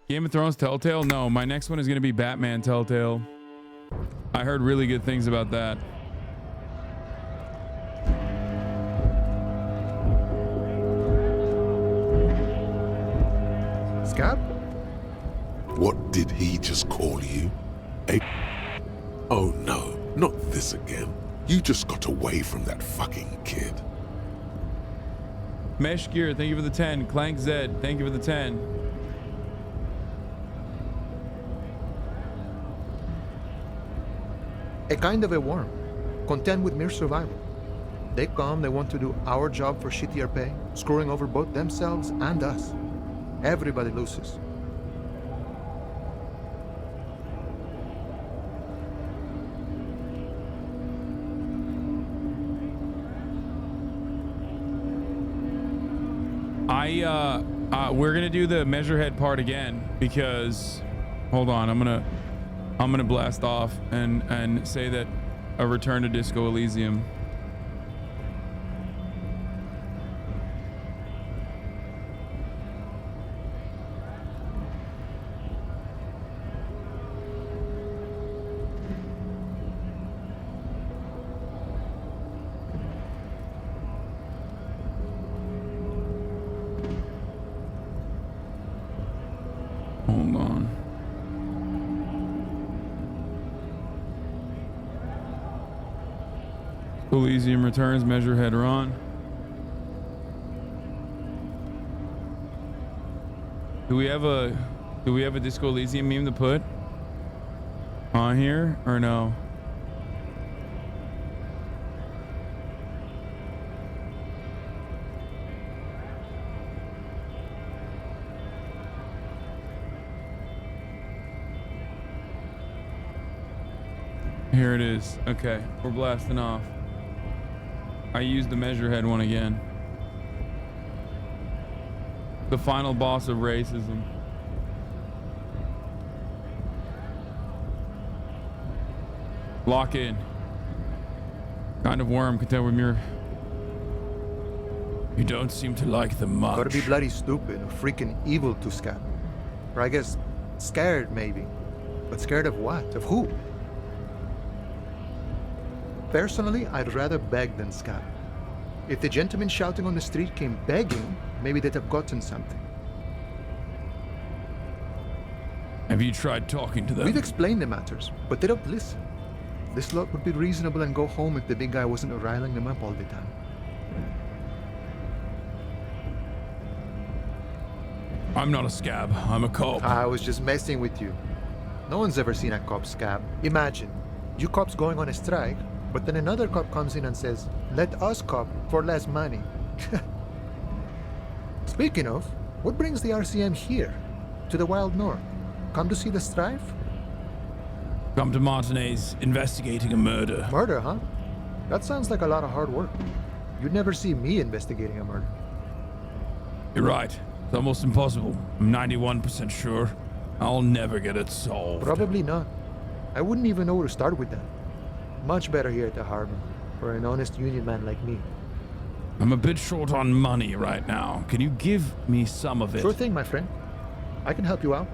Game of Thrones Telltale? No, my next one is going to be Batman Telltale. I heard really good things about that. Scab? What did he just call you? Oh no, not this again. You just got away from that fucking kid. Mesh Gear, thank you for the 10. Clank Zed, thank you for the 10. A kind of a worm, content with mere survival. They come, they want to do our job for shittier pay, screwing over both themselves and us. Everybody loses. We're gonna do the Measurehead part again because, hold on, I'm gonna blast off and say that a return to Disco Elysium. Hold on. Elysium returns, Measurehead on. Do we have a Disco Elysium meme to put on here or no? Here it is. Okay, we're blasting off. I used the Measurehead one again. The final boss of racism. Lock in. Kind of worm content with mirror. You don't seem to like them much. Gotta be bloody stupid or freaking evil to Scab. Or I guess scared maybe. But scared of what? Of who? Personally, I'd rather beg than scab. If the gentleman shouting on the street came begging, maybe they'd have gotten something. Have you tried talking to them? We've explained the matters, but they don't listen. This lot would be reasonable and go home if the big guy wasn't riling them up all the time. I'm not a scab. I'm a cop. I was just messing with you. No one's ever seen a cop scab. Imagine, you cops going on a strike, but then another cop comes in and says, let us cop for less money. Speaking of, what brings the RCM here? To the Wild North? Come to see the strife? Come to Martinez investigating a murder. Murder, huh? That sounds like a lot of hard work. You'd never see me investigating a murder. You're right. It's almost impossible. I'm 91% sure I'll never get it solved. Probably not. I wouldn't even know where to start with that. Much better here at the harbor, for an honest union man like me. I'm a bit short on money right now. Can you give me some of it? Sure thing, my friend. I can help you out.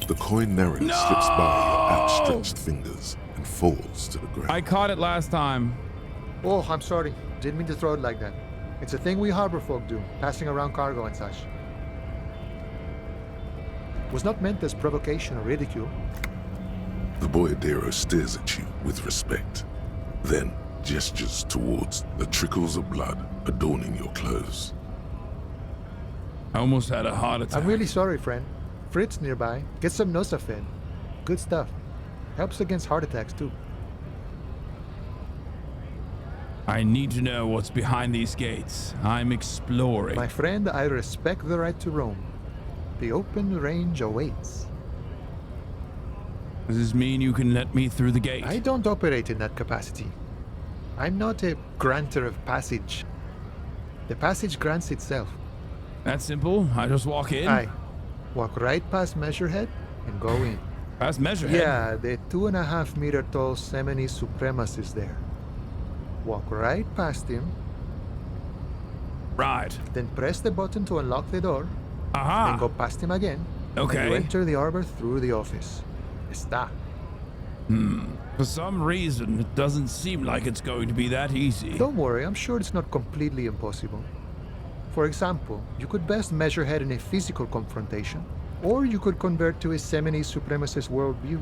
The coin narrowly slips by your outstretched fingers and falls to the ground. I caught it last time. Oh, I'm sorry. Didn't mean to throw it like that. It's a thing we harbor folk do, passing around cargo and such. Was not meant as provocation or ridicule. The boyadero stares at you with respect, then gestures towards the trickles of blood adorning your clothes. I almost had a heart attack. I'm really sorry, friend. Fritz nearby. Get some Nosafed. Good stuff. Helps against heart attacks, too. I need to know what's behind these gates. I'm exploring. My friend, I respect the right to roam. The open range awaits. Does this mean you can let me through the gate? I don't operate in that capacity. I'm not a granter of passage. The passage grants itself. That's simple. I just walk in. Aye. Walk right past Measurehead and go in. Past Measurehead? Yeah, the 2.5 meter tall Semini supremacist there. Walk right past him. Right. Then press the button to unlock the door. Aha. Then go past him again Okay. You enter the arbor through the office. Está. For some reason, it doesn't seem like it's going to be that easy. Don't worry, I'm sure it's not completely impossible. For example, you could best measure head in a physical confrontation, or you could convert to a Seminese supremacist worldview.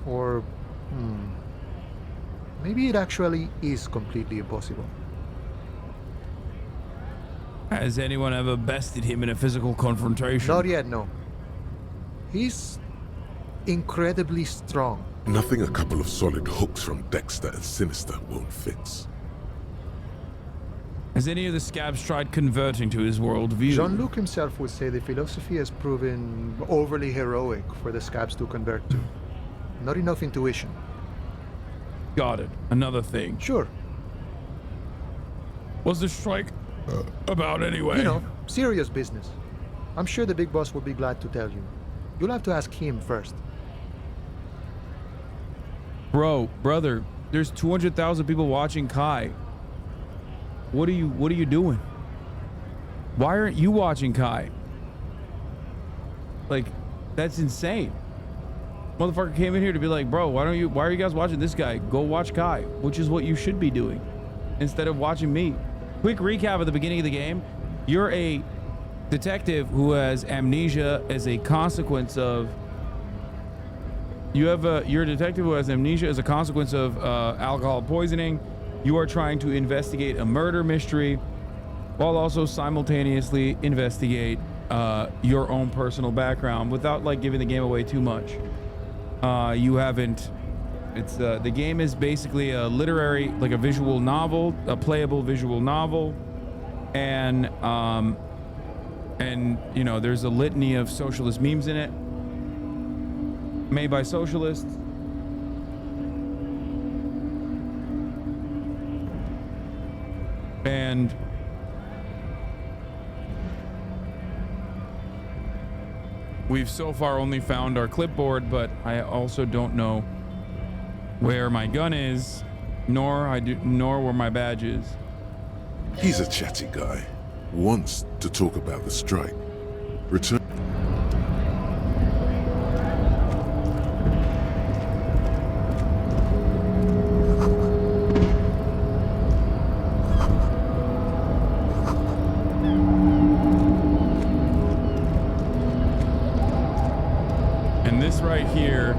Or, maybe it actually is completely impossible. Has anyone ever bested him in a physical confrontation? Not yet, no. He's incredibly strong. Nothing a couple of solid hooks from Dexter and Sinister won't fix. Has any of the scabs tried converting to his worldview? Jean-Luc himself would say the philosophy has proven overly heroic for the scabs to convert to. Not enough intuition. Got it. Another thing. Sure, What's the strike about anyway? you know, serious business. I'm sure the big boss will be glad to tell you. You'll have to ask him first. Brother, there's 200,000 people watching Kai. What are you doing? Why aren't you watching Kai? Like, that's insane. Motherfucker came in here to be like, bro, why are you guys watching this guy? Go watch Kai, which is what you should be doing instead of watching me. Quick recap at the beginning of the game. You're a detective who has amnesia as a consequence of you're a detective who has amnesia as a consequence of alcohol poisoning. You are trying to investigate a murder mystery while also simultaneously investigate your own personal background without like giving the game away too much. The game is basically a literary, like a visual novel, a playable visual novel, and you know, there's a litany of socialist memes in it, made by socialists. And we've so far only found our clipboard, but I also don't know where my gun is, nor where my badge is. He's a chatty guy. Wants to talk about the strike. Return. And this right here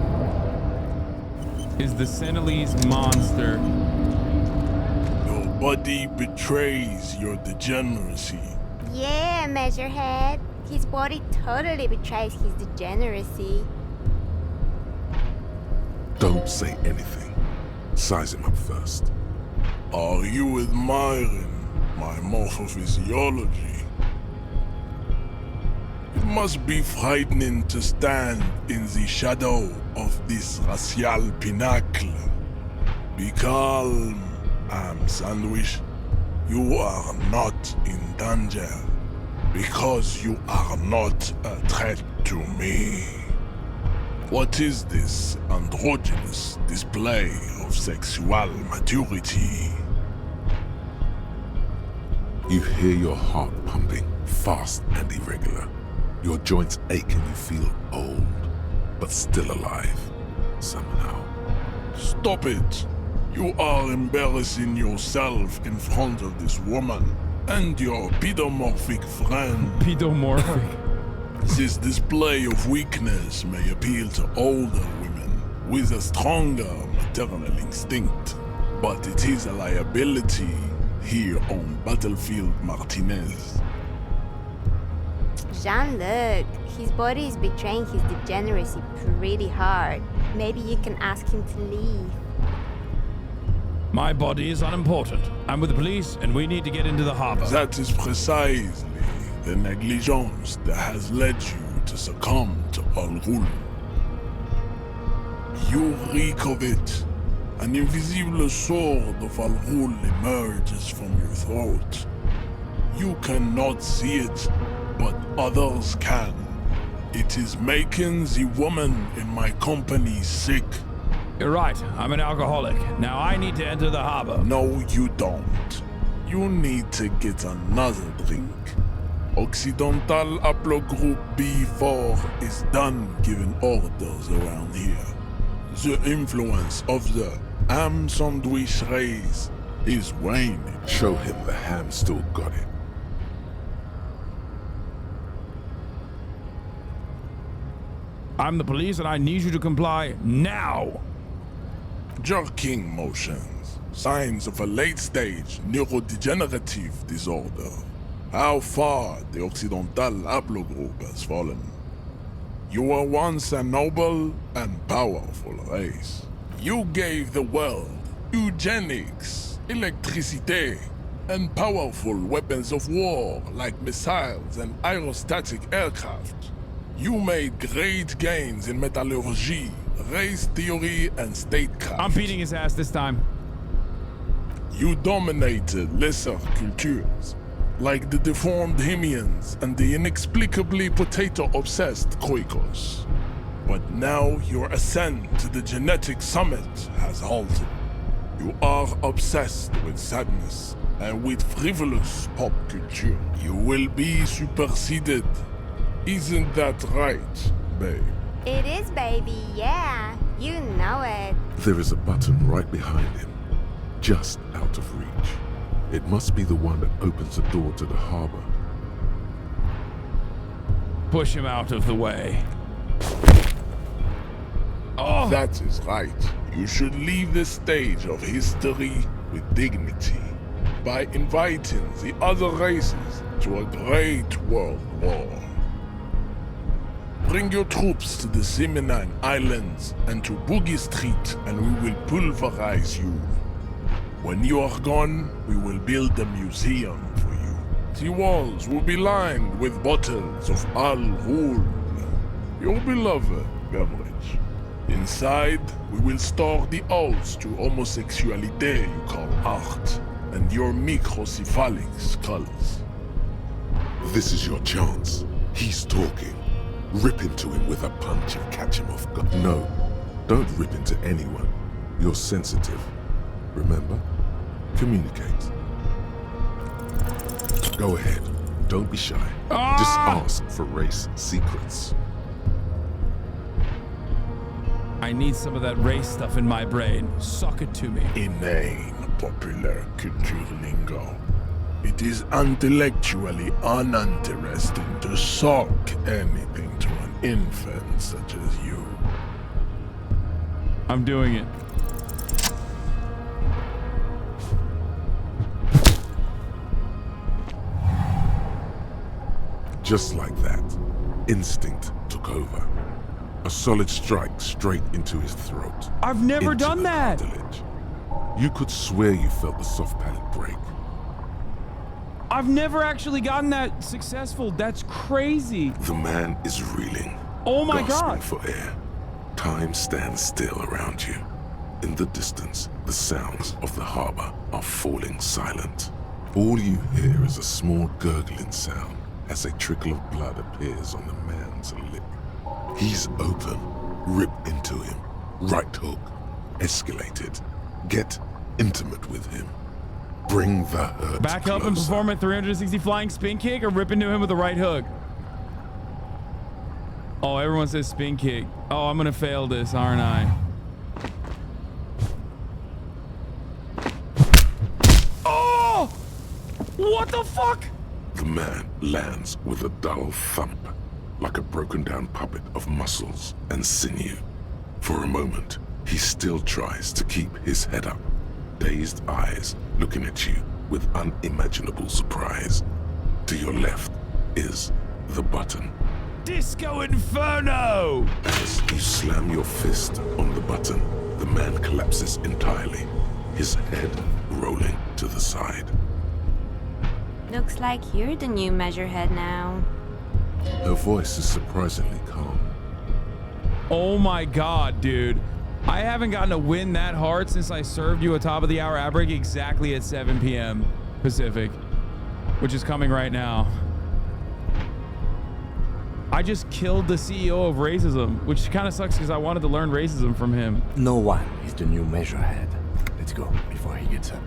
is the Senegalese monster. Your body betrays your degeneracy. Yeah, Measurehead. His body totally betrays his degeneracy. Don't say anything. Size him up first. Are you admiring my morphophysiology? It must be frightening to stand in the shadow of this racial pinnacle. Be calm, Am Sandwich. You are not in danger because you are not a threat to me. What is this androgynous display of sexual maturity? You hear your heart pumping, fast and irregular. Your joints ache and you feel old, but still alive, somehow. Stop it! You are embarrassing yourself in front of this woman and your pedomorphic friend. Pedomorphic. This display of weakness may appeal to older women with a stronger maternal instinct, but it is a liability here on Battlefield Martinez. Jean-Luc, his body is betraying his degeneracy pretty hard. Maybe you can ask him to leave. My body is unimportant. I'm with the police, and we need to get into the harbor. That is precisely the negligence that has led you to succumb to Al-Ghul. You reek of it. An invisible sword of Al-Ghul emerges from your throat. You cannot see it, but others can. It is making the woman in my company sick. You're right. I'm an alcoholic. Now I need to enter the harbor. No, you don't. You need to get another drink. Occidental Haplogroup B4 is done giving orders around here. The influence of the ham sandwich race is waning. Show him the ham still got it. I'm the police and I need you to comply now. Jerking motions, signs of a late-stage neurodegenerative disorder. How far the Occidental Haplogroup has fallen. You were once a noble and powerful race. You gave the world eugenics, electricity, and powerful weapons of war like missiles and aerostatic aircraft. You made great gains in metallurgy, race theory, and statecraft. I'm beating his ass this time. You dominated lesser cultures, like the deformed Hemians and the inexplicably potato-obsessed Khoikos. But now your ascent to the genetic summit has halted. You are obsessed with sadness and with frivolous pop culture. You will be superseded. Isn't that right, babe? It is, baby, yeah. You know it. There is a button right behind him, just out of reach. It must be the one that opens the door to the harbor. Push him out of the way. Oh! That is right. You should leave the stage of history with dignity by inviting the other races to a great world war. Bring your troops to the Simonine Islands and to Boogie Street, and we will pulverize you. When you are gone, we will build a museum for you. The walls will be lined with bottles of Al Ghul, your beloved beverage. Inside, we will store the odes to homosexuality you call art, and your microcephalic skulls. This is your chance. He's talking. Rip into him with a punch and catch him off guard. No, don't rip into anyone. You're sensitive. Remember? Communicate. Go ahead. Don't be shy. Just ask for race secrets. I need some of that race stuff in my brain. Suck it to me. Inane popular culture lingo. It is intellectually uninteresting to sock anything to an infant such as you. I'm doing it. Just like that, instinct took over. A solid strike straight into his throat. I've never into done the that. cartilage. You could swear you felt the soft palate break. I've never actually gotten that successful. That's crazy. The man is reeling. Oh my gasping God. for air. Time stands still around you. In the distance, the sounds of the harbor are falling silent. All you hear is a small gurgling sound as a trickle of blood appears on the man's lip. He's open. Rip into him. Right hook. Escalate it. Get intimate with him. Bring the hurt Back closer. up and perform a 360 flying spin kick or rip into him with a right hook. Oh, everyone says spin kick. Oh, I'm gonna fail this, aren't I? Oh! What the fuck? The man lands with a dull thump, like a broken down puppet of muscles and sinew. For a moment, he still tries to keep his head up, dazed eyes looking at you with unimaginable surprise. To your left is the button. Disco Inferno! As you slam your fist on the button, the man collapses entirely, his head rolling to the side. Looks like you're the new measurehead now. Her voice is surprisingly calm. Oh my God, dude. I haven't gotten a win that hard since I served you a top of the hour ad break exactly at 7 p.m. Pacific, which is coming right now. I just killed the CEO of racism, which kind of sucks because I wanted to learn racism from him. No one is the new measurehead. Let's go before he gets up.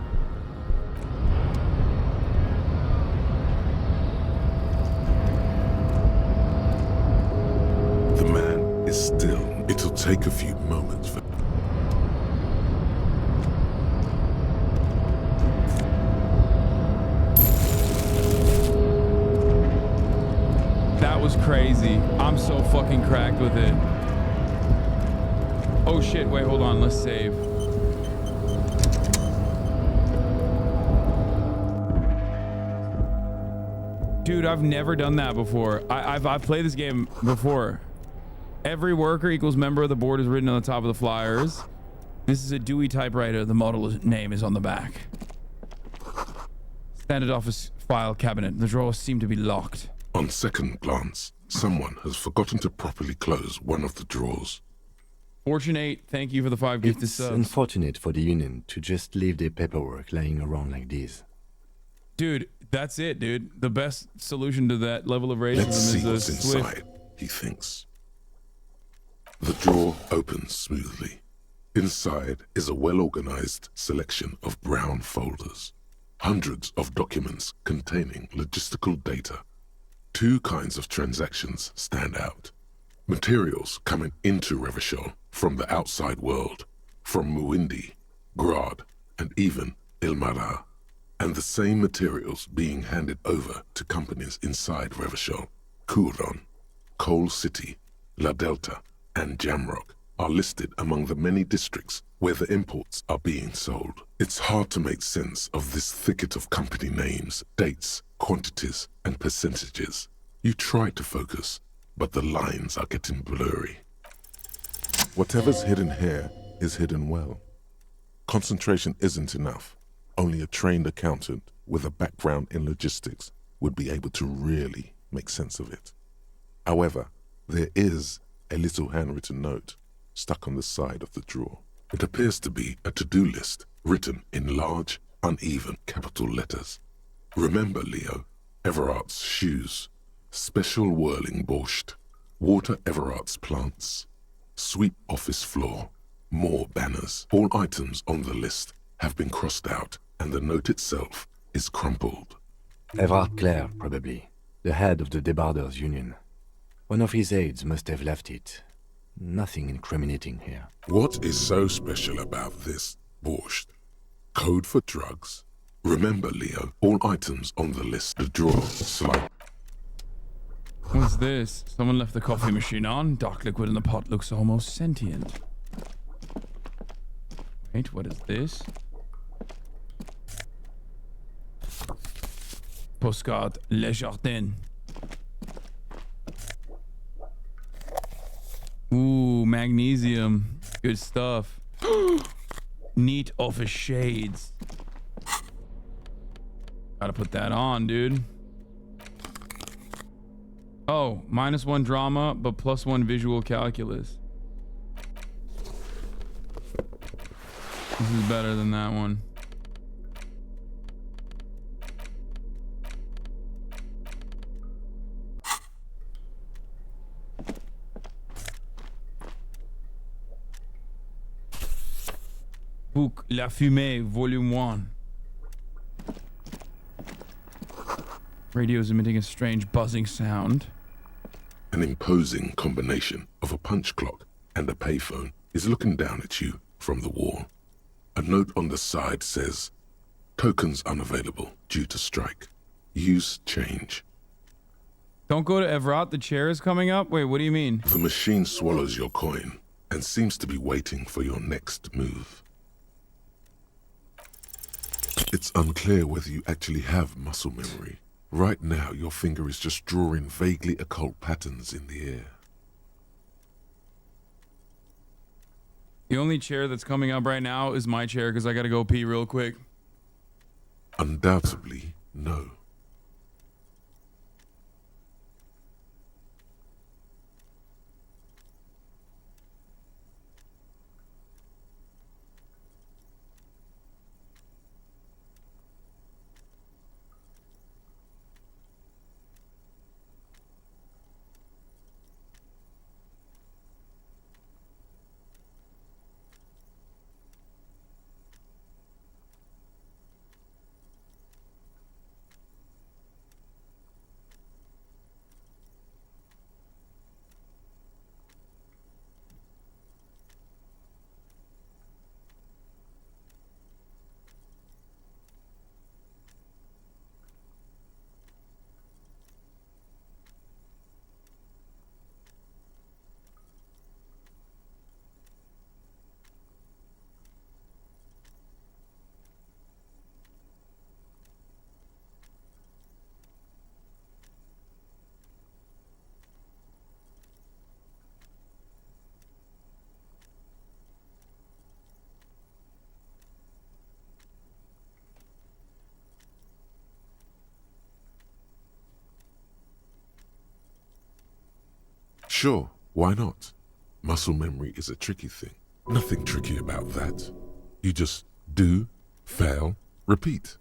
take a few moments for... That was crazy. I'm so fucking cracked with it. Oh shit, wait, hold on, let's save. Dude, I've never done that before. I've played this game before. Every worker equals member of the board is written on the top of the flyers. This is a Dewey typewriter. The model name is on the back. Standard office file cabinet. The drawers seem to be locked. On second glance, someone has forgotten to properly close one of the drawers. Fortune8, thank you for the 5 gifted It's subs. unfortunate for the Union to just leave their paperwork lying around like this. Dude, that's it, dude. The best solution to that level of racism Let's see is a what's swift... inside, he thinks. The drawer opens smoothly. Inside is a well-organized selection of brown folders. Hundreds of documents containing logistical data. 2 kinds of transactions stand out. Materials coming into Revachol from the outside world, from Muindi, Grad, and even Ilmara. And the same materials being handed over to companies inside Revachol, Kuron, Coal City, La Delta, and Jamrock are listed among the many districts where the imports are being sold. It's hard to make sense of this thicket of company names, dates, quantities, and percentages. You try to focus, but the lines are getting blurry. Whatever's hidden here is hidden well. Concentration isn't enough. Only a trained accountant with a background in logistics would be able to really make sense of it. However, there is a little handwritten note stuck on the side of the drawer. It appears to be a to-do list written in large, uneven capital letters. Remember, Leo, Everart's shoes, special whirling borscht, water Everart's plants, sweep office floor, more banners. All items on the list have been crossed out, and the note itself is crumpled. Everard Clare, probably. The head of the Debarders Union. One of his aides must have left it. Nothing incriminating here. What is so special about this borscht? Code for drugs? Remember, Leo, all items on the list, the drawer, slide. What's this? Someone left the coffee machine on. Dark liquid in the pot looks almost sentient. Wait, what is this? Postcard Le Jardin. Ooh, magnesium. Good stuff. Neat office shades. Gotta put that on, dude. Oh, -1 drama, but +1 visual calculus. This is better than that one. Book La Fumée, Volume 1. Radio's emitting a strange buzzing sound. An imposing combination of a punch clock and a payphone is looking down at you from the wall. A note on the side says, tokens unavailable due to strike. Use change. Don't go to Everard, the chair is coming up? Wait, what do you mean? The machine swallows your coin and seems to be waiting for your next move. It's unclear whether you actually have muscle memory. Right now, your finger is just drawing vaguely occult patterns in the air. The only chair that's coming up right now is my chair because I gotta go pee real quick. Undoubtedly, no. Sure, why not? Muscle memory is a tricky thing. Nothing tricky about that. You just do, fail, repeat.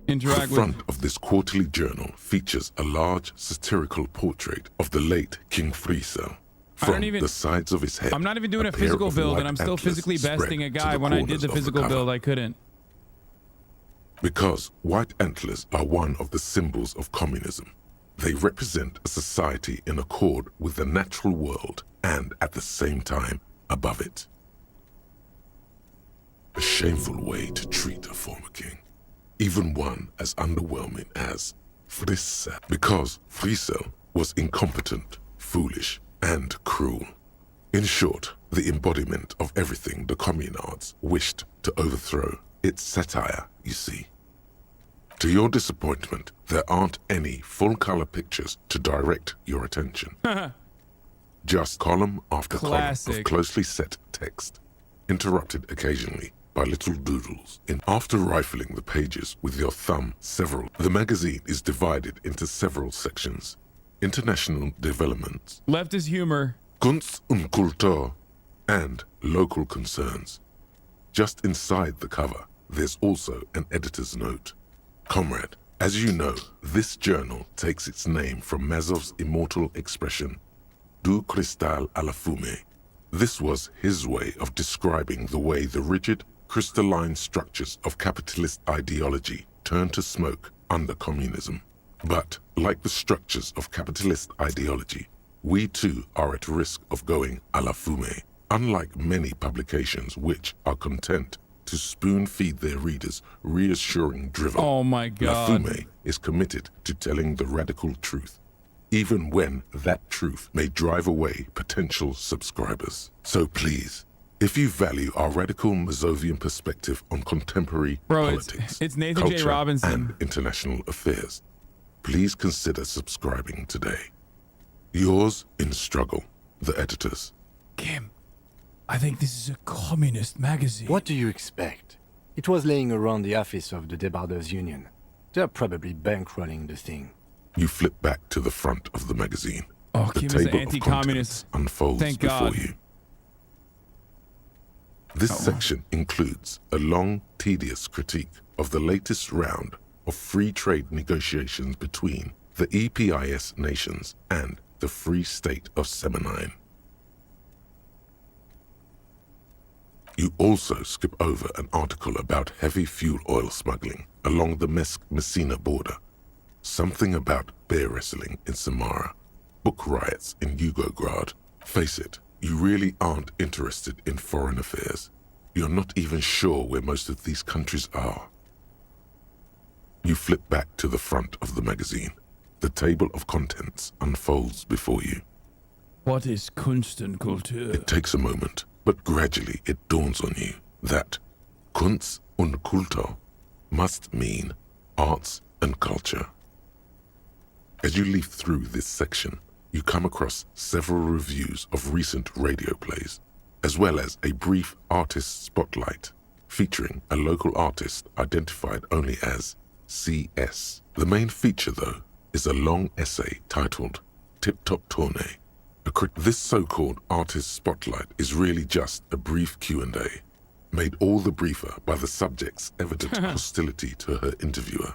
Interact The front of this quarterly journal features a large satirical portrait of the late King Friesel. From the sides of his head, I'm not even doing a pair physical of build, white and I'm still antlers physically spread besting a to guy. the When I did corners the of physical cover. build, I couldn't. Because white antlers are one of the symbols of communism. They represent a society in accord with the natural world and, at the same time, above it. A shameful way to treat a former king. Even one as underwhelming as Friesel. Because Friesel was incompetent, foolish, and cruel. In short, the embodiment of everything the communards wished to overthrow. It's satire, you see. To your disappointment, there aren't any full-color pictures to direct your attention. Just column after column of closely set text, interrupted occasionally by little doodles. After rifling the pages with your thumb the magazine is divided into several sections. International developments, Left is humor. Kunst und Kultur, and local concerns. Just inside the cover, there's also an editor's note. Comrade, as you know, this journal takes its name from Mazov's immortal expression, du cristal à la fumée. This was his way of describing the way the rigid, crystalline structures of capitalist ideology turn to smoke under communism. But, like the structures of capitalist ideology, we too are at risk of going à la fumée, unlike many publications which are content to spoon-feed their readers reassuring drivel. Oh my God. La Fumée is committed to telling the radical truth, even when that truth may drive away potential subscribers. So please, if you value our radical Mazovian perspective on contemporary politics, it's Nathan J. culture, Robinson. and international affairs, please consider subscribing today. Yours in struggle, the editors. Kim, I think this is a communist magazine. What do you expect? It was laying around the office of the Debarders Union. They're probably bankrolling the thing. You flip back to the front of the magazine. Oh, The Kim is an table of anti-communist. contents unfolds Thank before God. you. This section includes a long, tedious critique of the latest round of free trade negotiations between the EPIS nations and the Free State of Semenine. You also skip over an article about heavy fuel oil smuggling along the Messina border, something about bear wrestling in Samara, book riots in Yugograd. Face it, you really aren't interested in foreign affairs. You're not even sure where most of these countries are. You flip back to the front of the magazine. The table of contents unfolds before you. What is Kunst und Kultur? It takes a moment, but gradually it dawns on you that Kunst und Kultur must mean arts and culture. As you leaf through this section, you come across several reviews of recent radio plays, as well as a brief artist spotlight featuring a local artist identified only as CS. The main feature, though, is a long essay titled Tip Top Tournée. This so-called artist spotlight is really just a brief Q&A, made all the briefer by the subject's evident hostility to her interviewer.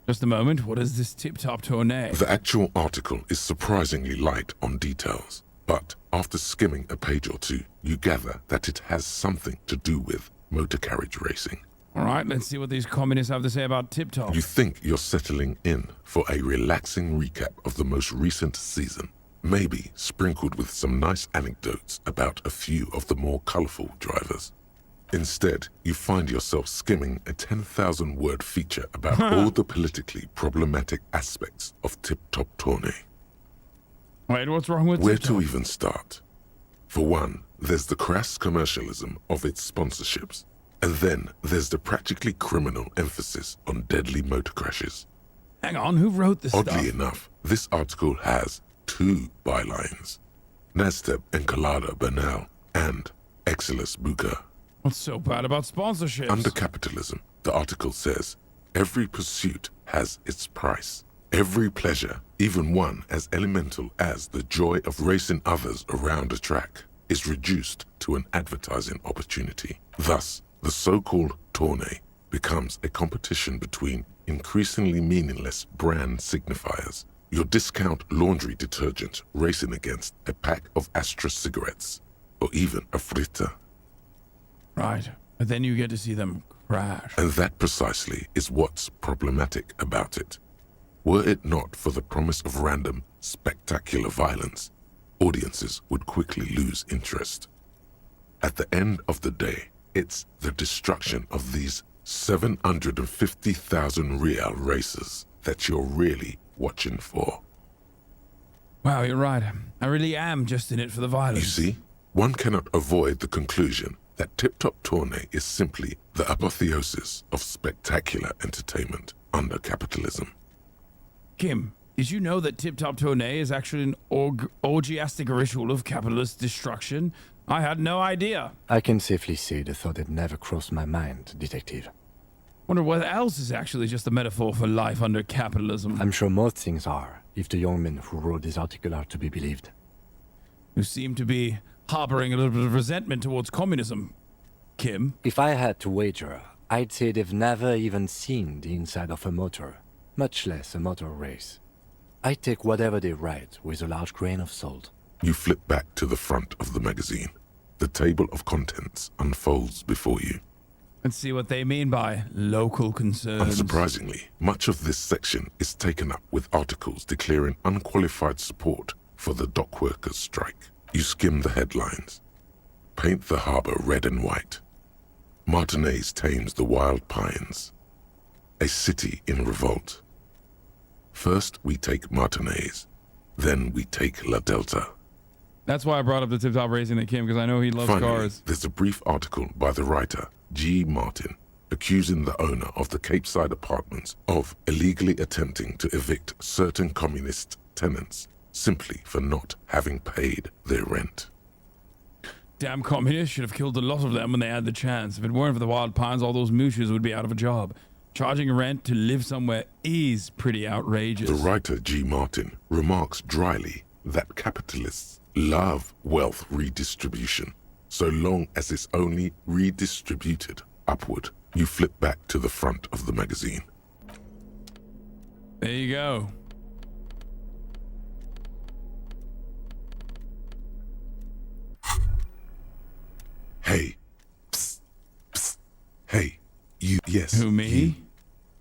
Just a moment, what is this tip-top tournée? The actual article is surprisingly light on details, but after skimming a page or two, you gather that it has something to do with motor carriage racing. All right, let's see what these communists have to say about tip-top. You think you're settling in for a relaxing recap of the most recent season, maybe sprinkled with some nice anecdotes about a few of the more colorful drivers. Instead, you find yourself skimming a 10,000-word feature about all the politically problematic aspects of Tip Top Tournée. Wait, what's wrong with Where tip-top? to even start? For one, there's the crass commercialism of its sponsorships. And then there's the practically criminal emphasis on deadly motor crashes. Hang on, who wrote this Oddly stuff? enough, this article has 2 bylines. Nasteb Encolada Bernal and Exilus Buka. What's so bad about sponsorships? Under capitalism, the article says, every pursuit has its price. Every pleasure, even one as elemental as the joy of racing others around a track, is reduced to an advertising opportunity. Thus, the so-called tourney becomes a competition between increasingly meaningless brand signifiers. Your discount laundry detergent racing against a pack of Astra cigarettes, or even a fritter. Right, but then you get to see them crash. And that precisely is what's problematic about it. Were it not for the promise of random, spectacular violence, audiences would quickly lose interest. At the end of the day, it's the destruction of these 750,000 real races that you're really watching for. Wow, you're right. I really am just in it for the violence. You see, one cannot avoid the conclusion that Tip Top Tourney is simply the apotheosis of spectacular entertainment under capitalism. Kim, did you know that Tip Top Tourney is actually an orgiastic ritual of capitalist destruction? I had no idea. I can safely say the thought had never crossed my mind, Detective. Wonder what else is actually just a metaphor for life under capitalism. I'm sure most things are, if the young men who wrote this article are to be believed. You seem to be harboring a little bit of resentment towards communism, Kim. If I had to wager, I'd say they've never even seen the inside of a motor, much less a motor race. I take whatever they write with a large grain of salt. You flip back to the front of the magazine. The table of contents unfolds before you. Let's see what they mean by local concerns. Unsurprisingly, much of this section is taken up with articles declaring unqualified support for the dock workers' strike. You skim the headlines. Paint the harbor red and white. Martinez tames the wild pines. A city in revolt. First we take Martinez, then we take La Delta. That's why I brought up the Tip Top Racing that Kim, because I know he loves Finally, cars. there's a brief article by the writer, G. Martin, accusing the owner of the Capeside Apartments of illegally attempting to evict certain communist tenants simply for not having paid their rent. Damn communists should have killed a lot of them when they had the chance. If it weren't for the wild pines, all those mooches would be out of a job. Charging rent to live somewhere is pretty outrageous. The writer, G. Martin, remarks dryly that capitalists love wealth redistribution, so long as it's only redistributed upward. You flip back to the front of the magazine. There you go. Hey. Psst. Psst. Hey. You. Yes. Who, me? You.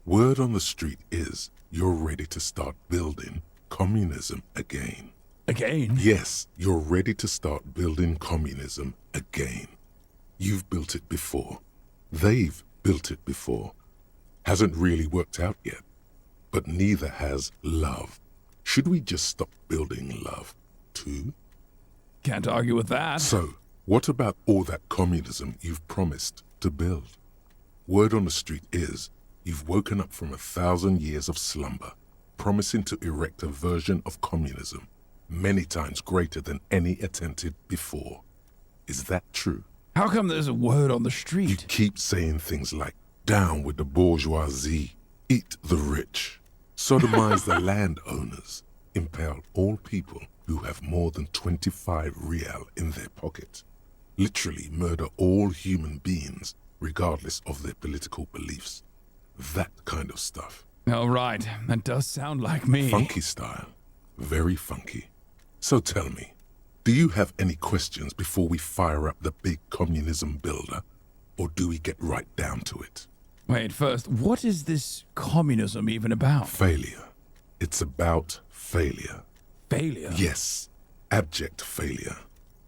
Word on the street is you're ready to start building communism again. Again? Yes, you're ready to start building communism again. You've built it before. They've built it before. Hasn't really worked out yet. But neither has love. Should we just stop building love, too? Can't argue with that. So, what about all that communism you've promised to build? Word on the street is you've woken up from 1,000 years of slumber, promising to erect a version of communism many times greater than any attempted before. Is that true? How come there's a word on the street? You keep saying things like, down with the bourgeoisie, eat the rich, sodomize the landowners, impale all people who have more than 25 real in their pocket, literally murder all human beings regardless of their political beliefs. That kind of stuff. Oh, right. That does sound like me. Funky style. Very funky. So tell me, do you have any questions before we fire up the big communism builder? Or do we get right down to it? Wait, first, what is this communism even about? Failure. It's about failure. Failure? Yes, abject failure.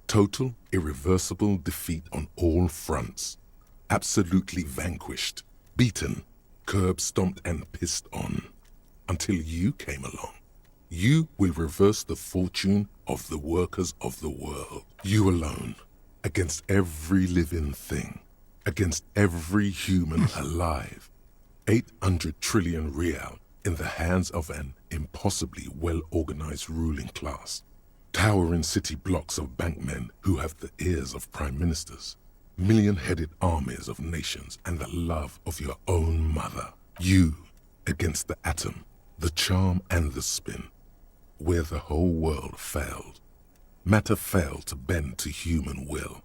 Total, irreversible defeat on all fronts. Absolutely vanquished, beaten, curb-stomped and pissed on. Until you came along. You will reverse the fortune of the workers of the world. You alone. against every living thing, against every human alive. 800 trillion real in the hands of an impossibly well-organized ruling class. Towering city blocks of bankmen who have the ears of prime ministers. Million-headed armies of nations and the love of your own mother. You against the atom, the charm and the spin. Where the whole world failed. Matter failed to bend to human will.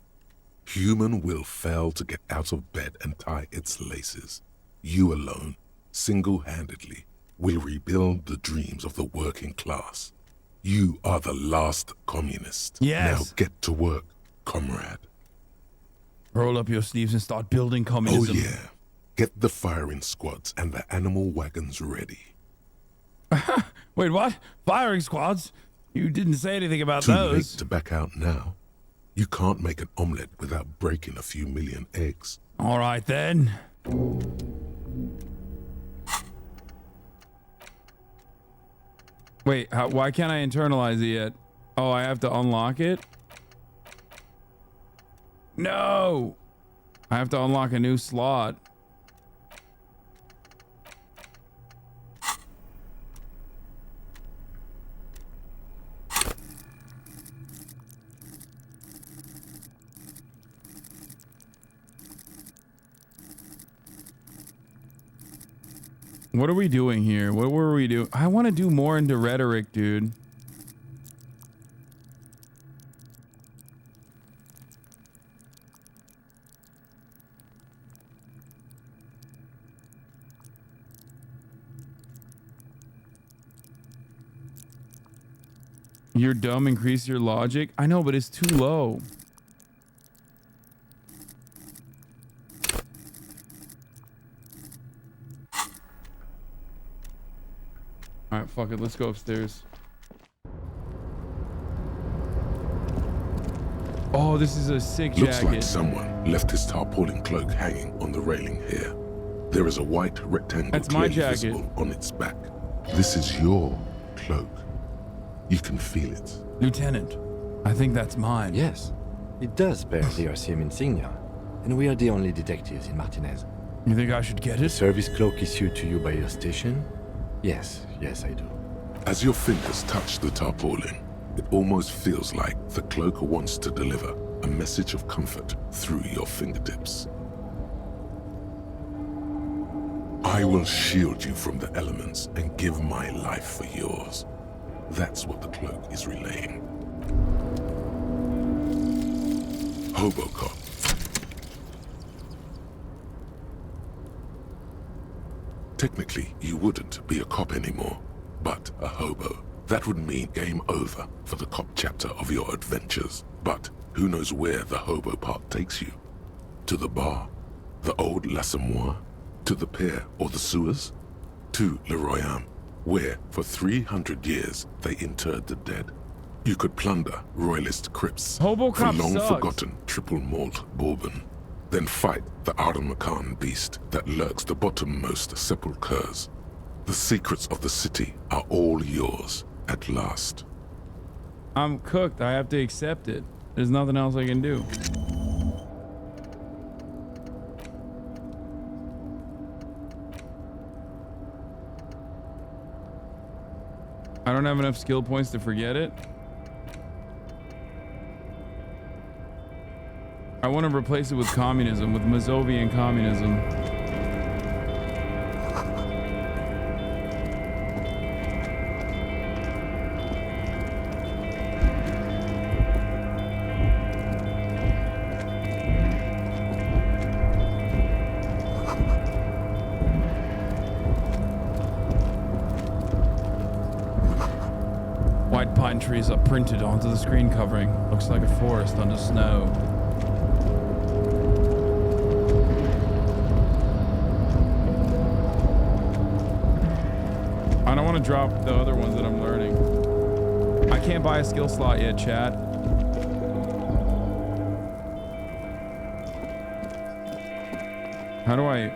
Human will failed to get out of bed and tie its laces. You alone, single-handedly, will rebuild the dreams of the working class. You are the last communist. Yes. Now get to work, comrade. Roll up your sleeves and start building communism. Oh yeah. Get the firing squads and the animal wagons ready. Wait, what? Firing squads? You didn't say anything about Too those. late to back out now. You can't make an omelette without breaking a few million eggs. All right, then. Wait, why can't I internalize it yet? Oh, I have to unlock it? No! I have to unlock a new slot. What are we doing here? What were we doing? I want to do more into rhetoric, dude. You're dumb, increase your logic. I know, but it's too low. All right, fuck it. Let's go upstairs. Oh, this is a sick jacket. Looks like someone left his tarpaulin cloak hanging on the railing here. There is a white rectangle That's my clearly jacket. visible on its back. This is your cloak. You can feel it. Lieutenant, I think that's mine. Yes, it does bear the Elysium insignia, and we are the only detectives in Martinez. You think I should get The it? service cloak issued to you by your station? Yes, I do. As your fingers touch the tarpaulin, it almost feels like the cloak wants to deliver a message of comfort through your fingertips. I will shield you from the elements and give my life for yours. That's what the cloak is relaying. Hobocop. Technically, you wouldn't be a cop anymore, but a hobo. That would mean game over for the cop chapter of your adventures. But who knows where the hobo part takes you? To the bar? The old L'Assommoir? To the pier or the sewers? To Le Royaume, where for 300 years they interred the dead. You could plunder royalist crypts Hobo for cop long-forgotten triple malt bourbon. Then fight the Aramakan beast that lurks the bottommost sepulchres. The secrets of the city are all yours at last. I'm cooked. I have to accept it. There's nothing else I can do. I don't have enough skill points to forget it. I want to replace it with communism, with Mazovian communism. White pine trees are printed onto the screen covering. Looks like a forest under snow. I don't want to drop the other ones that I'm learning. I can't buy a skill slot yet, chat. How do I...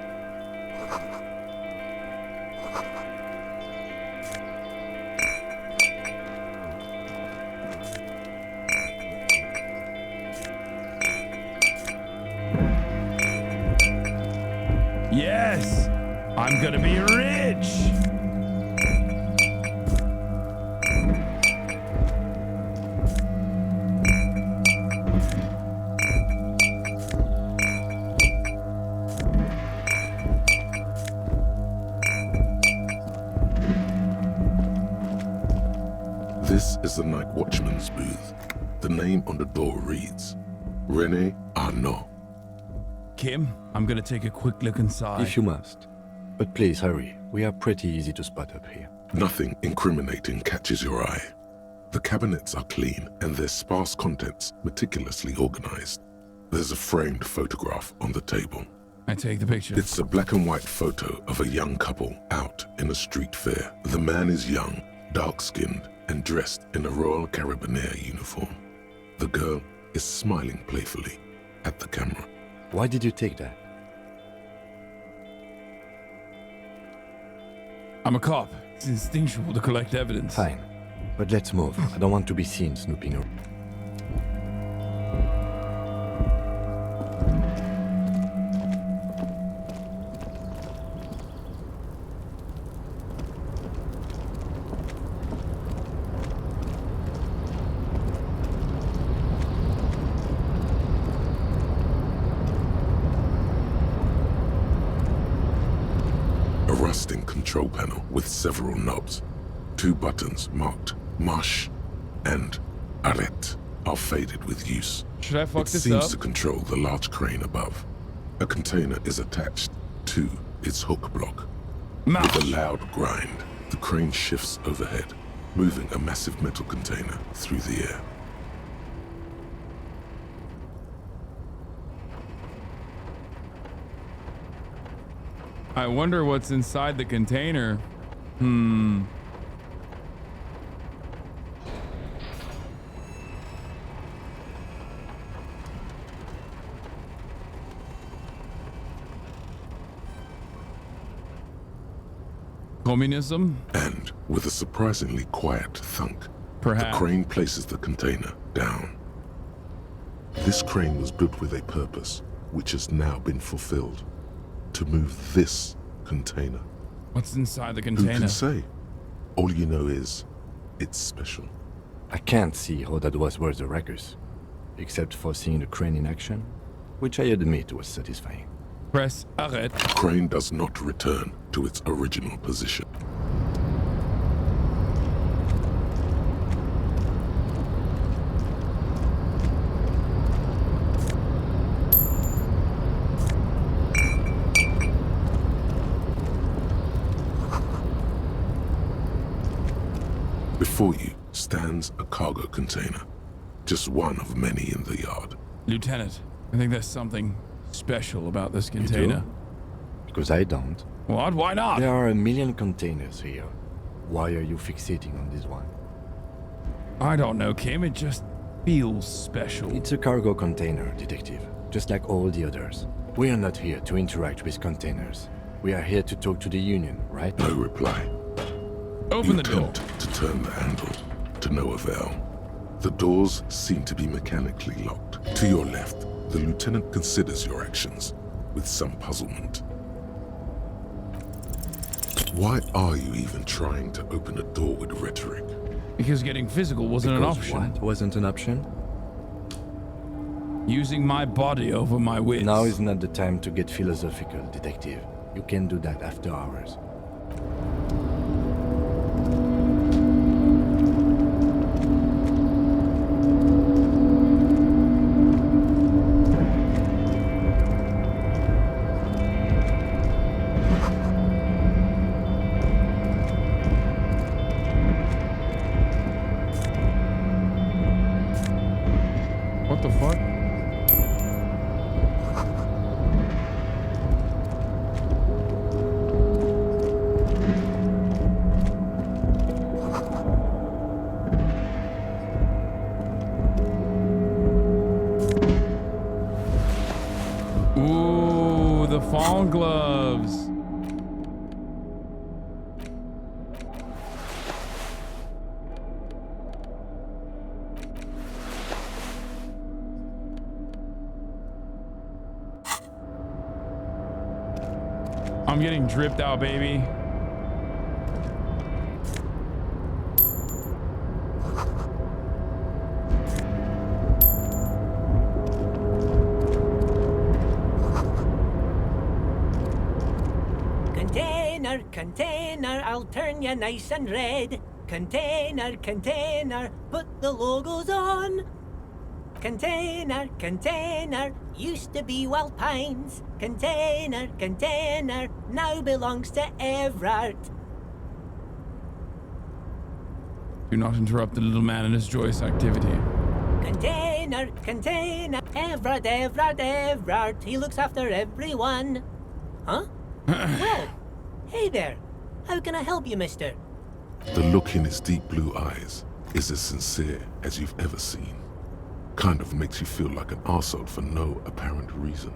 Yes! I'm gonna be rich! This is the night watchman's booth. The name on the door reads, René Arnaud. Kim, I'm gonna take a quick look inside. If you must. But please hurry. We are pretty easy to spot up here. Nothing incriminating catches your eye. The cabinets are clean and their sparse contents meticulously organized. There's a framed photograph on the table. I take the picture. It's a black and white photo of a young couple out in a street fair. The man is young, dark-skinned, and dressed in a Royal Carabinieri uniform. The girl is smiling playfully at the camera. Why did you take that? I'm a cop. It's instinctual to collect evidence. Fine. But let's move. I don't want to be seen snooping around. A rusting control panel with several knobs. 2 buttons marked Marche and Arrête are faded with use. Should I fuck It this seems up? to control the large crane above. A container is attached to its hook block. With a Marche. loud grind, the crane shifts overhead, moving a massive metal container through the air. I wonder what's inside the container. Communism? And with a surprisingly quiet thunk, Perhaps. the crane places the container down. This crane was built with a purpose, which has now been fulfilled. To move this container. What's inside the Who container? can say? All you know is, it's special. I can't see how that was worth the ruckus. Except for seeing the crane in action, which I admit was satisfying. Press arrête. The crane does not return to its original position. Before you stands a cargo container, just one of many in the yard. Lieutenant, I think there's something special about this container. Because I don't. What? Why not? There are a million containers here. Why are you fixating on this one? I don't know, Kim. It just feels special. It's a cargo container, detective. Just like all the others. We are not here to interact with containers. We are here to talk to the Union, right? No reply. Open You the door. attempt to turn the handle, to no avail. The doors seem to be mechanically locked. To your left, the lieutenant considers your actions with some puzzlement. Why are you even trying to open a door with rhetoric? Because getting physical wasn't an Because option. what wasn't an option? Using my body over my wits. Now is not the time to get philosophical, detective. You can do that after hours. What the fuck? Ooh, the fall gloves. I'm getting dripped out, baby. Container, I'll turn you nice and red. Container, put the logos on. Container, used to be Wild Pines. Container, now belongs to Everard. Do not interrupt the little man in his joyous activity. Container, Everard, he looks after everyone. Huh? Well, hey there. How can I help you, mister? The look in his deep blue eyes is as sincere as you've ever seen. Kind of makes you feel like an arsehole for no apparent reason.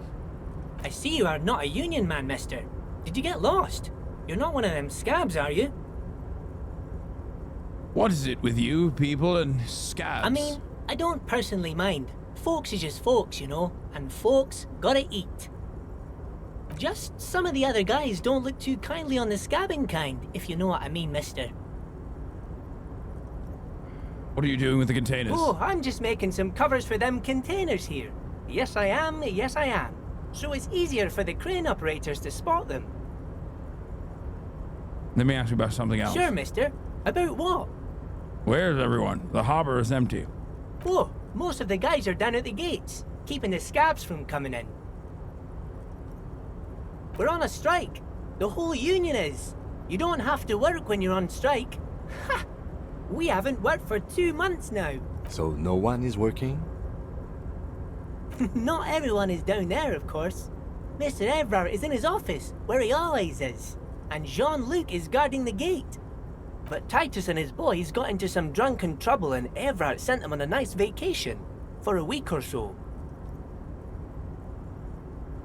I see you are not a union man, mister. Did you get lost? You're not one of them scabs, are you? What is it with you people and scabs? I mean, I don't personally mind. Folks is just folks, you know, and folks gotta eat. Just some of the other guys don't look too kindly on the scabbing kind, if you know what I mean, mister. What are you doing with the containers? Oh, I'm just making some covers for them containers here. Yes, I am. So it's easier for the crane operators to spot them. Let me ask you about something else. Sure, mister. About what? Where's everyone? The harbor is empty. Oh, most of the guys are down at the gates, keeping the scabs from coming in. We're on a strike. The whole union is. You don't have to work when you're on strike. Ha! We haven't worked for 2 months now. So no one is working? Not everyone is down there, of course. Mr. Everard is in his office, where he always is. And Jean-Luc is guarding the gate. But Titus and his boys got into some drunken trouble and Everard sent them on a nice vacation. For a week or so.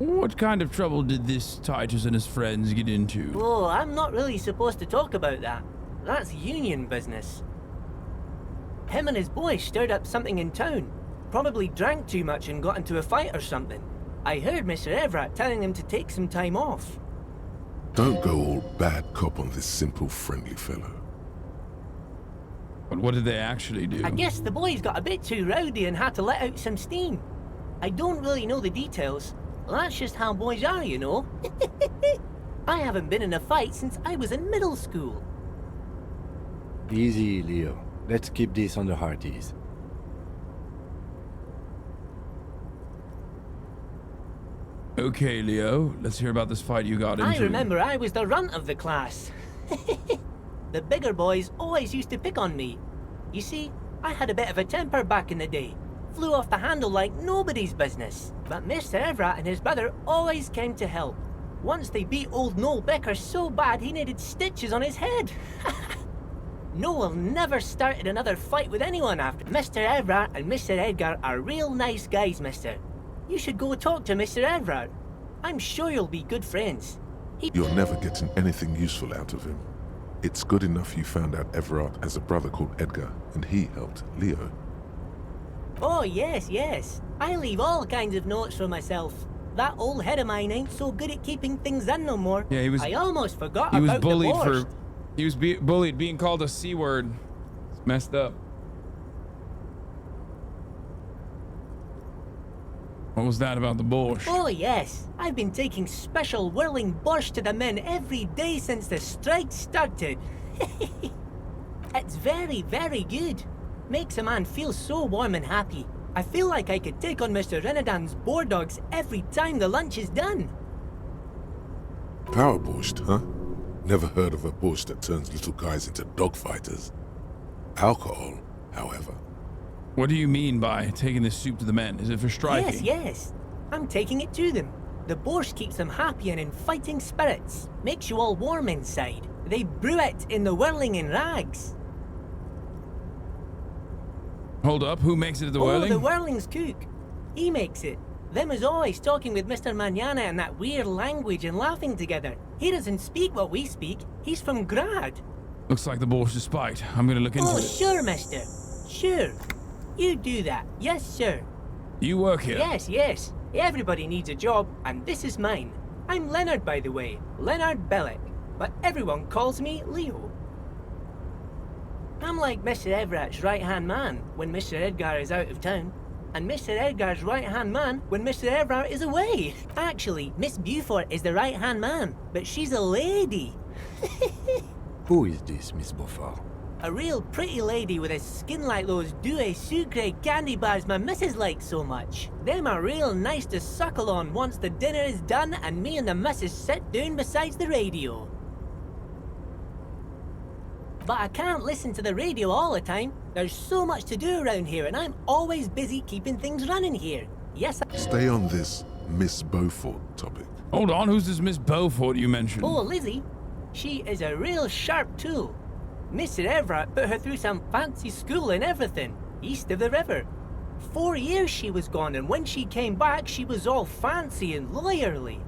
What kind of trouble did this Titus and his friends get into? Oh, I'm not really supposed to talk about that. That's union business. Him and his boys stirred up something in town. Probably drank too much and got into a fight or something. I heard Mr. Everett telling them to take some time off. Don't go all bad cop on this simple, friendly fellow. But what did they actually do? I guess the boys got a bit too rowdy and had to let out some steam. I don't really know the details. That's just how boys are, you know. I haven't been in a fight since I was in middle school. Easy, Leo. Let's keep this on the hearties. Okay, Leo, let's hear about this fight you got into. I remember I was the runt of the class. The bigger boys always used to pick on me. You see, I had a bit of a temper back in the day. Flew off the handle like nobody's business. But Mr. Everett and his brother always came to help. Once they beat old Noel Becker so bad he needed stitches on his head. Noel never started another fight with anyone after. Mr. Everett and Mr. Edgar are real nice guys, mister. You should go talk to Mr. Everett. I'm sure you'll be good friends. You're never getting anything useful out of him. It's good enough you found out Everard has a brother called Edgar, and he helped Leo. Oh, yes. I leave all kinds of notes for myself. That old head of mine ain't so good at keeping things in no more. Yeah, I almost forgot he was about bullied the for he was bullied being called a C word. It's messed up. What was that about the borscht? Oh, yes. I've been taking special whirling borscht to the men every day since the strike started. It's very, very good. Makes a man feel so warm and happy. I feel like I could take on Mr. Renadan's boar dogs every time the lunch is done. Power borscht, huh? Never heard of a borscht that turns little guys into dogfighters. Alcohol, however. What do you mean by taking this soup to the men? Is it for striking? Yes. I'm taking it to them. The borscht keeps them happy and in fighting spirits. Makes you all warm inside. They brew it in the whirling in rags. Hold up, who makes it at the whirling? Oh, the whirling's cook. He makes it. Them is always talking with Mr. Manana in that weird language and laughing together. He doesn't speak what we speak. He's from Grad. Looks like the borscht is spiked. I'm gonna look into it. Oh, sure, mister. Sure. You do that. Yes, sir. You work here? Yes. Everybody needs a job, and this is mine. I'm Leonard, by the way. Leonard Bellick. But everyone calls me Leo. I'm like Mr. Everett's right-hand man when Mr. Edgar is out of town. And Mr. Edgar's right-hand man when Mr. Everett is away. Actually, Miss Beaufort is the right-hand man, but she's a lady. Who is this, Miss Beaufort? A real pretty lady with a skin like those Douai Sucre candy bars my missus likes so much. Them are real nice to suckle on once the dinner is done and me and the missus sit down beside the radio. But I can't listen to the radio all the time. There's so much to do around here and I'm always busy keeping things running here. Yes, Stay on this Miss Beaufort topic. Hold on, who's this Miss Beaufort you mentioned? Oh, Lizzie. She is a real sharp tool. Mr. Everett put her through some fancy school and everything, east of the river. 4 years she was gone, and when she came back, she was all fancy and lawyerly.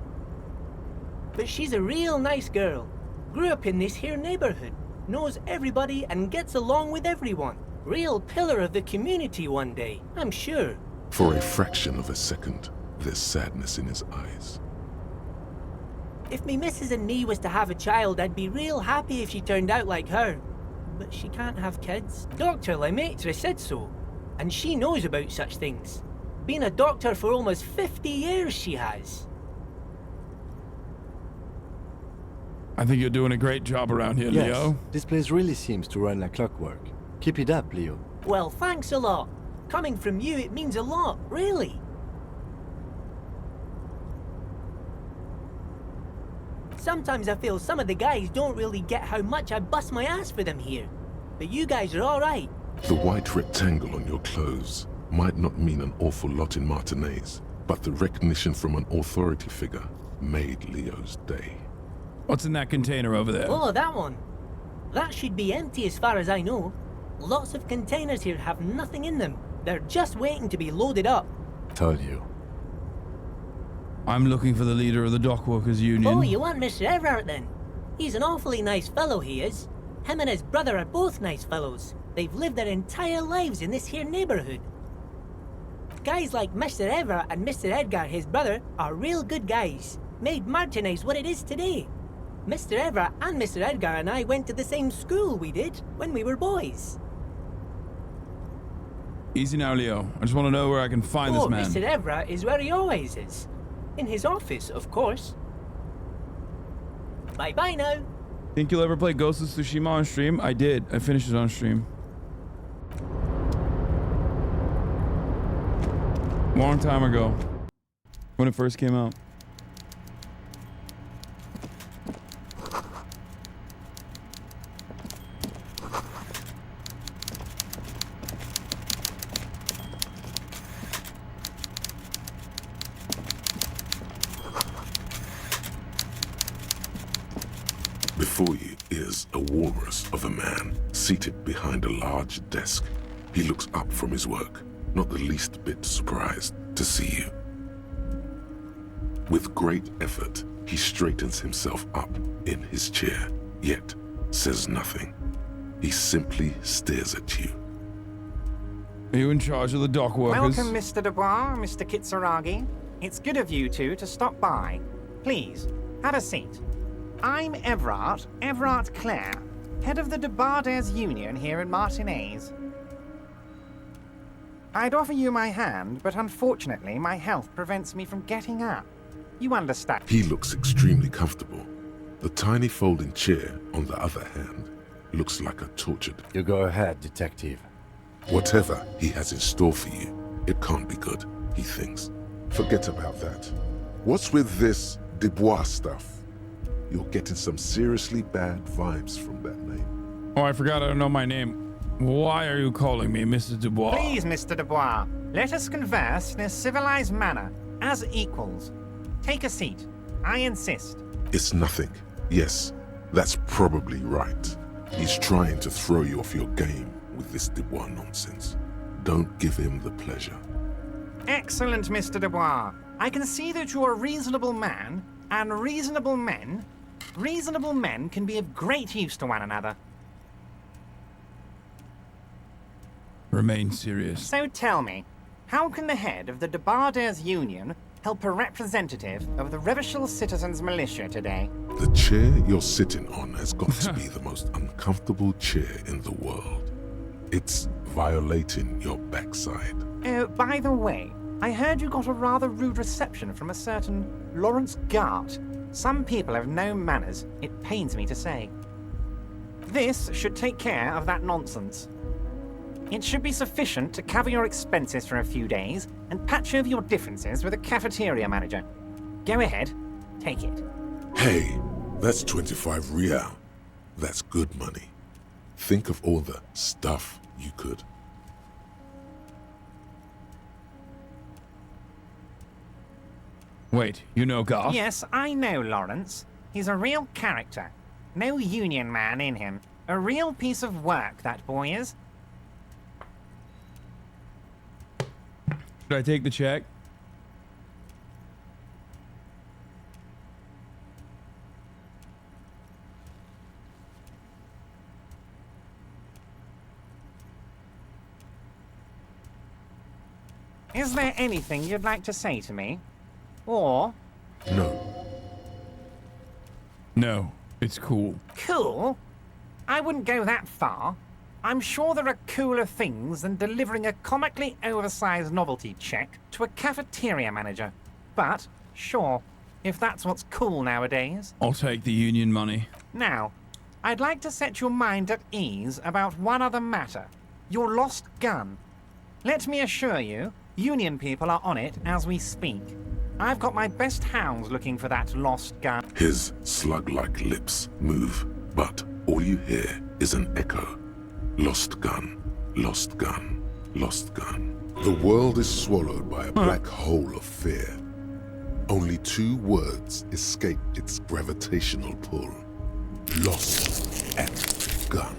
But she's a real nice girl. Grew up in this here neighborhood, knows everybody and gets along with everyone. Real pillar of the community one day, I'm sure. For a fraction of a second, there's sadness in his eyes. If me missus and me was to have a child, I'd be real happy if she turned out like her. But she can't have kids. Dr. Lemaitre said so. And she knows about such things. Been a doctor for almost 50 years she has. I think you're doing a great job around here, Yes, Leo. this place really seems to run like clockwork. Keep it up, Leo. Well, thanks a lot. Coming from you, it means a lot, really. Sometimes I feel some of the guys don't really get how much I bust my ass for them here. But you guys are alright. The white rectangle on your clothes might not mean an awful lot in Martinaise, but the recognition from an authority figure made Leo's day. What's in that container over there? Oh, that one. That should be empty as far as I know. Lots of containers here have nothing in them. They're just waiting to be loaded up. Told you. I'm looking for the leader of the Dockworkers Union. Oh, you want Mr. Everett then? He's an awfully nice fellow, he is. Him and his brother are both nice fellows. They've lived their entire lives in this here neighborhood. Guys like Mr. Everett and Mr. Edgar, his brother, are real good guys. Made Martinaise what it is today. Mr. Everett and Mr. Edgar and I went to the same school we did when we were boys. Easy now, Leo. I just want to know where I can find this man. Mr. Everett is where he always is. In his office, of course. Bye-bye now. Think you'll ever play Ghost of Tsushima on stream? I did. I finished it on stream. Long time ago. When it first came out. Before you is a walrus of a man seated behind a large desk. He looks up from his work, not the least bit surprised to see you. With great effort, he straightens himself up in his chair, yet says nothing. He simply stares at you. Are you in charge of the dock workers? Welcome, Mr. Dubois, Mr. Kitsuragi. It's good of you two to stop by. Please, have a seat. I'm Everard Clare, head of the Debarders Union here in Martinaise. I'd offer you my hand, but unfortunately my health prevents me from getting up. You understand? He looks extremely comfortable. The tiny folding chair, on the other hand, looks like a tortured. You go ahead, detective. Whatever he has in store for you, it can't be good, he thinks. Forget about that. What's with this Dubois stuff? You're getting some seriously bad vibes from that name. Oh, I forgot I don't know my name. Why are you calling me Mr. Dubois? Please, Mr. Dubois, let us converse in a civilized manner, as equals. Take a seat. I insist. It's nothing. Yes, that's probably right. He's trying to throw you off your game with this Dubois nonsense. Don't give him the pleasure. Excellent, Mr. Dubois. I can see that you're a reasonable man, and reasonable men can be of great use to one another. Remain serious. So tell me, how can the head of the Debarders Union help a representative of the Revachol Citizens Militia today. The chair you're sitting on has got to be the most uncomfortable chair in the world. It's violating your backside. Oh, by the way, I heard you got a rather rude reception from a certain Lawrence Gart. Some people have no manners, it pains me to say. This should take care of that nonsense. It should be sufficient to cover your expenses for a few days and patch over your differences with a cafeteria manager. Go ahead, take it. Hey, that's 25 real. That's good money. Think of all the stuff you could. Wait, you know Garth? Yes, I know Lawrence. He's a real character. No union man in him. A real piece of work, that boy is. Should I take the check? Is there anything you'd like to say to me? Or... No. No, it's cool. Cool? I wouldn't go that far. I'm sure there are cooler things than delivering a comically oversized novelty check to a cafeteria manager. But, sure, if that's what's cool nowadays. I'll take the union money. Now, I'd like to set your mind at ease about one other matter. Your lost gun. Let me assure you, union people are on it as we speak. I've got my best hounds looking for that lost gun. His slug-like lips move, but all you hear is an echo. Lost gun, lost gun, lost gun. The world is swallowed by a black hole of fear. Only 2 words escape its gravitational pull. Lost and gun.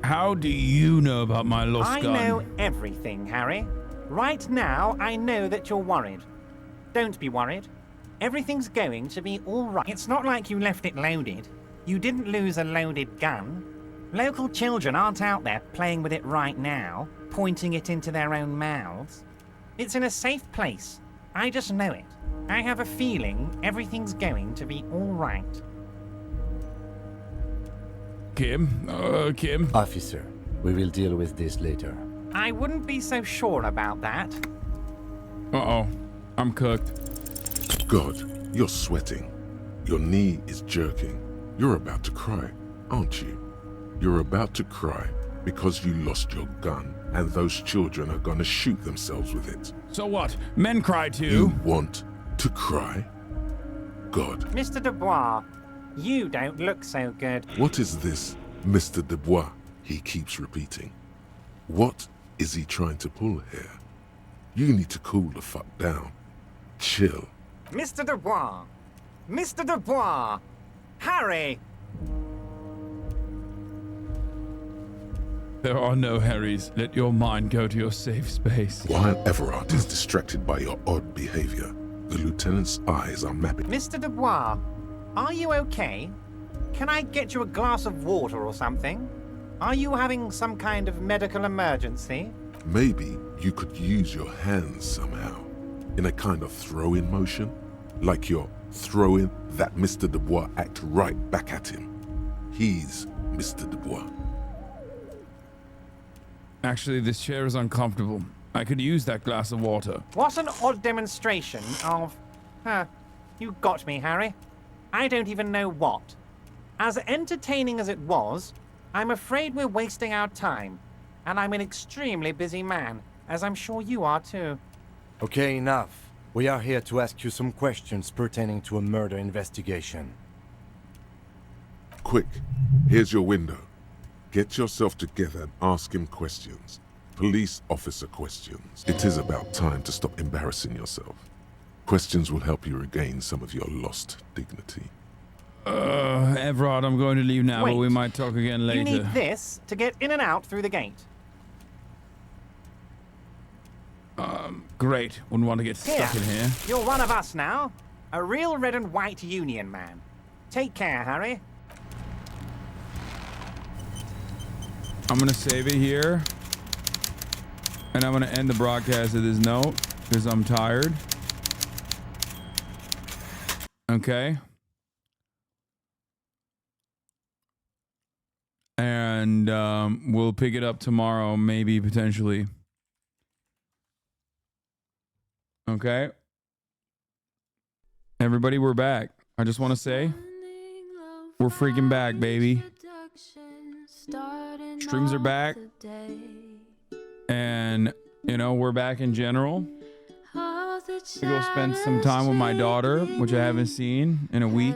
How do you know about my lost gun? I know everything, Harry. Right now, I know that you're worried. Don't be worried. Everything's going to be all right. It's not like you left it loaded. You didn't lose a loaded gun. Local children aren't out there playing with it right now, pointing it into their own mouths. It's in a safe place. I just know it. I have a feeling everything's going to be all right. Kim? Officer, we will deal with this later. I wouldn't be so sure about that. Uh-oh. I'm cooked. God, you're sweating. Your knee is jerking. You're about to cry, aren't you? You're about to cry because you lost your gun and those children are gonna shoot themselves with it. So what? Men cry too? You want to cry? God. Mr. Dubois, you don't look so good. What is this, Mr. Dubois? He keeps repeating. What is he trying to pull here? You need to cool the fuck down. Chill. Mr. Dubois! Mr. Dubois! Harry! There are no Harrys. Let your mind go to your safe space. While Everard is distracted by your odd behavior, the lieutenant's eyes are mapping. Mr. Dubois, are you okay? Can I get you a glass of water or something? Are you having some kind of medical emergency? Maybe you could use your hands somehow, in a kind of throw-in motion, like you're throwing that Mr. Dubois act right back at him. He's Mr. Dubois. Actually, this chair is uncomfortable. I could use that glass of water. What an odd demonstration of... you got me, Harry. I don't even know what. As entertaining as it was, I'm afraid we're wasting our time. And I'm an extremely busy man, as I'm sure you are too. Okay, enough. We are here to ask you some questions pertaining to a murder investigation. Quick, here's your window. Get yourself together and ask him questions. Police officer questions. It is about time to stop embarrassing yourself. Questions will help you regain some of your lost dignity. Everard, I'm going to leave now, but Wait. we might talk again later. You need this to get in and out through the gate. Great. Wouldn't want to get stuck in here. You're one of us now. A real red and white union man. Take care, Harry. I'm going to save it here. And I'm going to end the broadcast with this note because I'm tired. Okay. And we'll pick it up tomorrow, maybe, potentially. Okay. Everybody, we're back. I just want to say, we're freaking back, baby. Streams are back. And, you know, we're back in general. I go spend some time with my daughter, which I haven't seen in a week.